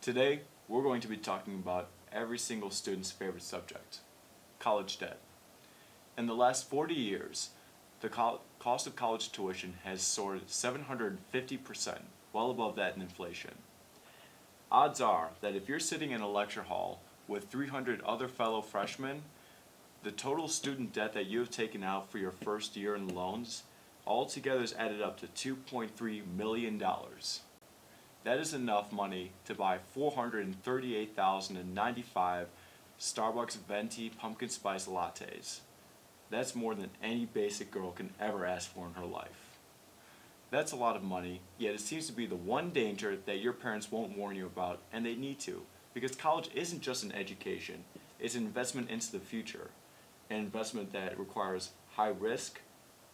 Today, we're going to be talking about every single student's favorite subject, college debt. In the last 40 years, the cost of college tuition has soared 750%, well above that in inflation. Odds are that if you're sitting in a lecture hall with 300 other fellow freshmen, the total student debt that you have taken out for your first year in loans altogether is added up to $2.3 million. That is enough money to buy 438,095 Starbucks venti pumpkin spice lattes. That's more than any basic girl can ever ask for in her life. That's a lot of money, yet it seems to be the one danger that your parents won't warn you about, and they need to, because college isn't just an education, it's an investment into the future, an investment that requires high risk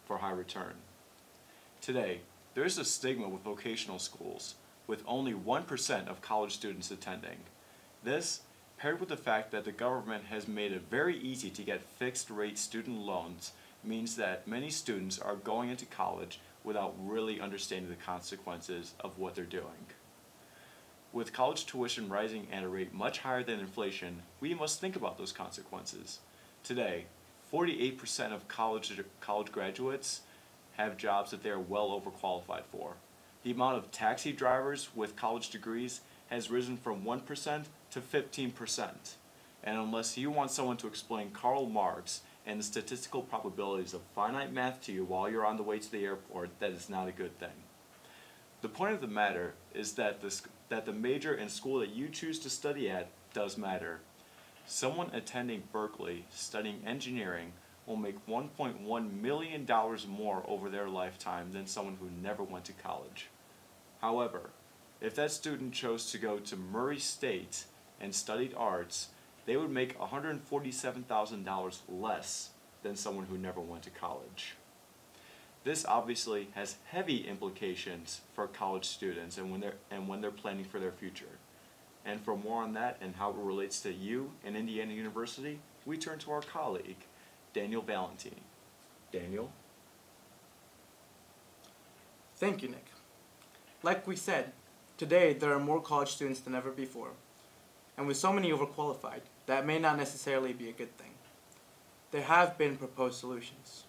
for high return. Today, there is a stigma with vocational schools, with only 1% of college students attending. This, paired with the fact that the government has made it very easy to get fixed-rate student loans, means that many students are going into college without really understanding the consequences of what they're doing. With college tuition rising at a rate much higher than inflation, we must think about those consequences. Today, 48% of college graduates have jobs that they are well overqualified for. The amount of taxi drivers with college degrees has risen from 1% to 15%. And unless you want someone to explain Karl Marx and the statistical probabilities of finite math to you while you're on the way to the airport, that is not a good thing. The point of the matter is that the major and school that you choose to study at does matter. Someone attending Berkeley studying engineering will make $1.1 million more over their lifetime than someone who never went to college. However, if that student chose to go to Murray State and studied arts, they would make $147,000 less than someone who never went to college. This obviously has heavy implications for college students and when they're planning for their future. And for more on that and how it relates to you and Indiana University, we turn to our colleague, Daniel Valentini. Daniel? Thank you, Nick. Like we said, today there are more college students than ever before. And with so many overqualified, that may not necessarily be a good thing. There have been proposed solutions.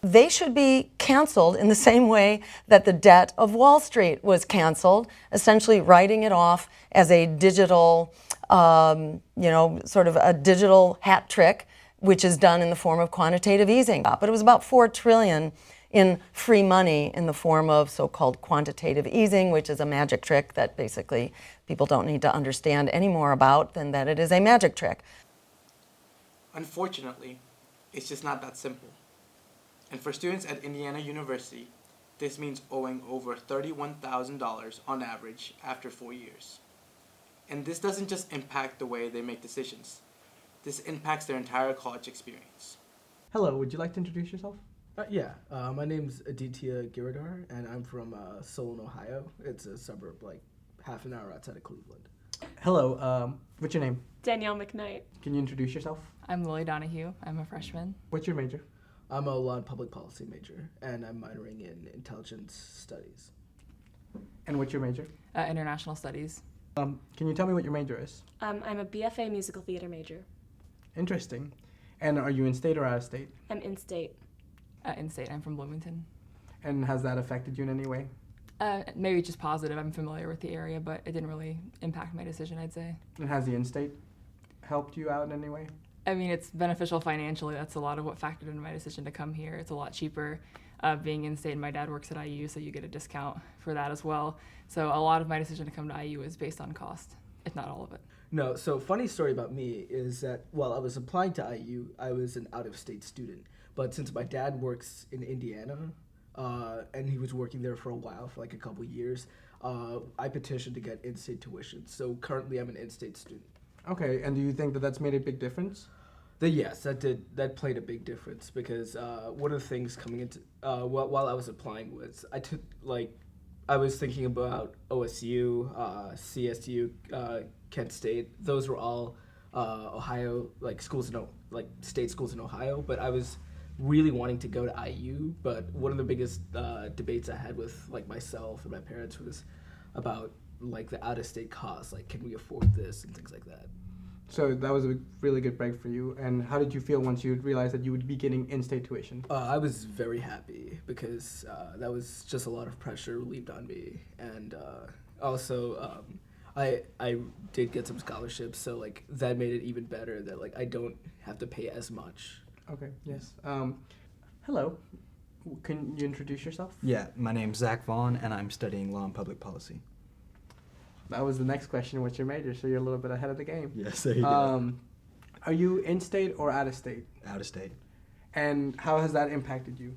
They should be canceled in the same way that the debt of Wall Street was canceled, essentially writing it off as a digital, sort of a digital hat trick, which is done in the form of quantitative easing. But it was about $4 trillion in free money in the form of so-called quantitative easing, which is a magic trick that basically people don't need to understand any more about than that it is a magic trick. Unfortunately, it's just not that simple. And for students at Indiana University, this means owing over $31,000 on average after 4 years. And this doesn't just impact the way they make decisions. This impacts their entire college experience. Hello, would you like to introduce yourself? My name's Aditya Giridhar, and I'm from Solon, Ohio. It's a suburb like half an hour outside of Cleveland. Hello, what's your name? Danielle McKnight. Can you introduce yourself? I'm Lily Donahue. I'm a freshman. What's your major? I'm a law and public policy major, and I'm minoring in intelligence studies. And what's your major? International studies. Can you tell me what your major is? I'm a BFA musical theater major. Interesting. And are you in state or out of state? I'm in-state. In-state. I'm from Bloomington. And has that affected you in any way? Maybe just positive. I'm familiar with the area, but it didn't really impact my decision, I'd say. And has the in-state helped you out in any way? I mean, it's beneficial financially. That's a lot of what factored into my decision to come here. It's a lot cheaper being in-state, and my dad works at IU, so you get a discount for that as well. So a lot of my decision to come to IU is based on cost, if not all of it. No, so funny story about me is that while I was applying to IU, I was an out-of-state student. But since my dad works in Indiana, and he was working there for a while, for like a couple years, I petitioned to get in-state tuition. So currently I'm an in-state student. Okay, and do you think that that's made a big difference? Yes, that played a big difference because one of the things coming into while I was applying was I was thinking about OSU, CSU, Kent State. Those were all Ohio schools state schools in Ohio. But I was really wanting to go to IU. But one of the biggest debates I had with myself and my parents was about like the out-of-state costs, like can we afford this and things like that. So that was a really good break for you. And how did you feel once you realized that you would be getting in-state tuition? I was very happy because that was just a lot of pressure relieved on me, and also I did get some scholarships, so like that made it even better that like I don't have to pay as much. Okay, yes. Hello. Can you introduce yourself? Yeah, my name's Zach Vaughn, and I'm studying law and public policy. That was the next question. What's your major? So you're a little bit ahead of the game. Yes, there you Are you in-state or out-of-state? go. Out of state. And how has that impacted you?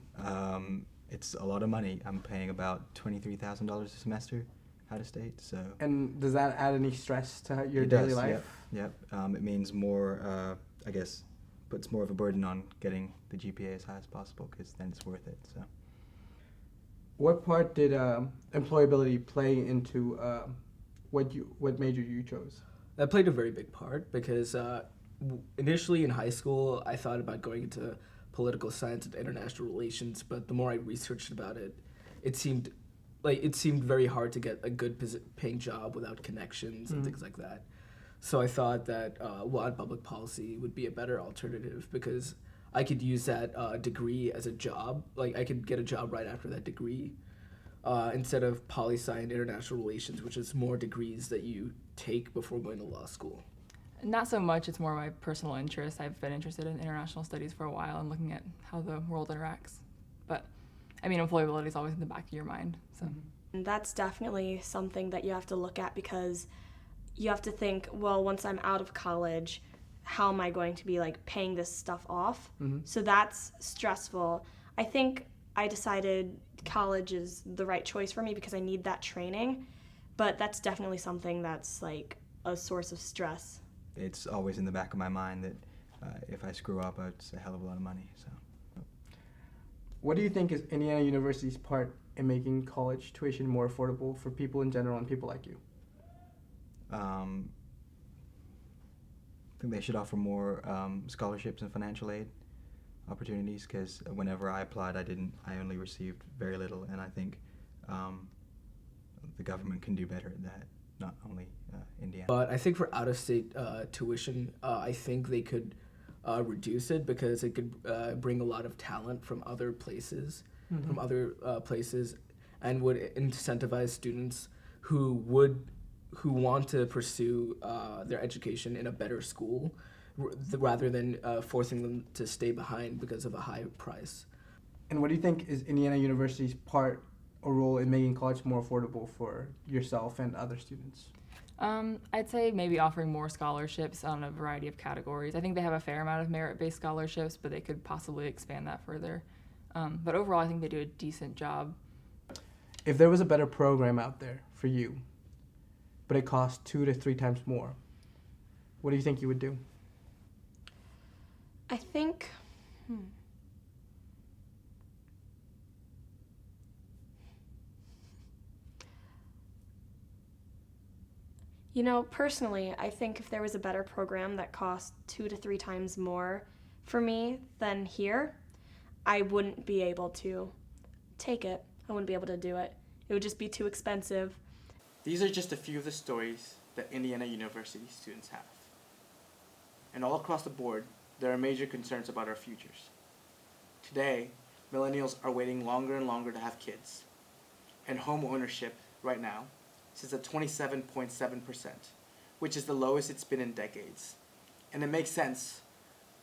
It's a lot of money. I'm paying about $23,000 a semester out of state, so. And does that add any stress to your It daily does, life? Yep. It means more, I guess, puts more of a burden on getting the GPA as high as possible, because then it's worth it, so. What part did employability play into what major you chose? That played a very big part because initially in high school I thought about going into political science and international relations, but the more I researched about it, it seemed very hard to get a good paying job without connections and things like that. So I thought that law and public policy would be a better alternative because I could use that degree as a job. Like I could get a job right after that degree instead of poli-sci and international relations, which is more degrees that you take before going to law school. Not so much, it's more my personal interest. I've been interested in international studies for a while and looking at how the world interacts. But, I mean, employability is always in the back of your mind, so. And that's definitely something that you have to look at because you have to think, well, once I'm out of college, how am I going to be like paying this stuff off? So that's stressful. I think I decided college is the right choice for me because I need that training, but that's definitely something that's like a source of stress. It's always in the back of my mind that if I screw up, it's a hell of a lot of money, so. What do you think is Indiana University's part in making college tuition more affordable for people in general and people like you? I think they should offer more scholarships and financial aid opportunities, because whenever I applied, I only received very little, and I think the government can do better at that, not only Indiana. But I think for out-of-state tuition, I think they could reduce it because it could bring a lot of talent from other places, and would incentivize students who want to pursue their education in a better school rather than forcing them to stay behind because of a high price. And what do you think is Indiana University's part or role in making college more affordable for yourself and other students? I'd say maybe offering more scholarships on a variety of categories. I think they have a fair amount of merit-based scholarships, but they could possibly expand that further. But overall, I think they do a decent job. If there was a better program out there for you, but it cost 2 to 3 times more, what do you think you would do? I think, You know, personally, I think if there was a better program that cost 2 to 3 times more for me than here, I wouldn't be able to take it. I wouldn't be able to do it. It would just be too expensive. These are just a few of the stories that Indiana University students have. And all across the board, there are major concerns about our futures. Today, millennials are waiting longer and longer to have kids. And home ownership, right now, sits at 27.7%, which is the lowest it's been in decades. And it makes sense.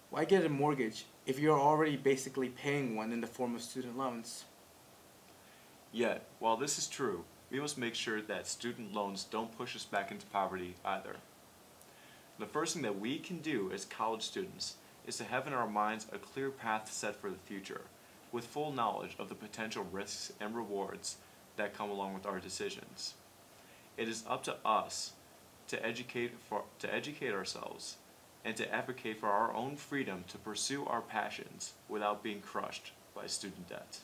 Why get a mortgage if you're already basically paying one in the form of student loans? Yet, while this is true, we must make sure that student loans don't push us back into poverty either. The first thing that we can do as college students is to have in our minds a clear path set for the future, with full knowledge of the potential risks and rewards that come along with our decisions. It is up to us to educate ourselves and to advocate for our own freedom to pursue our passions without being crushed by student debt.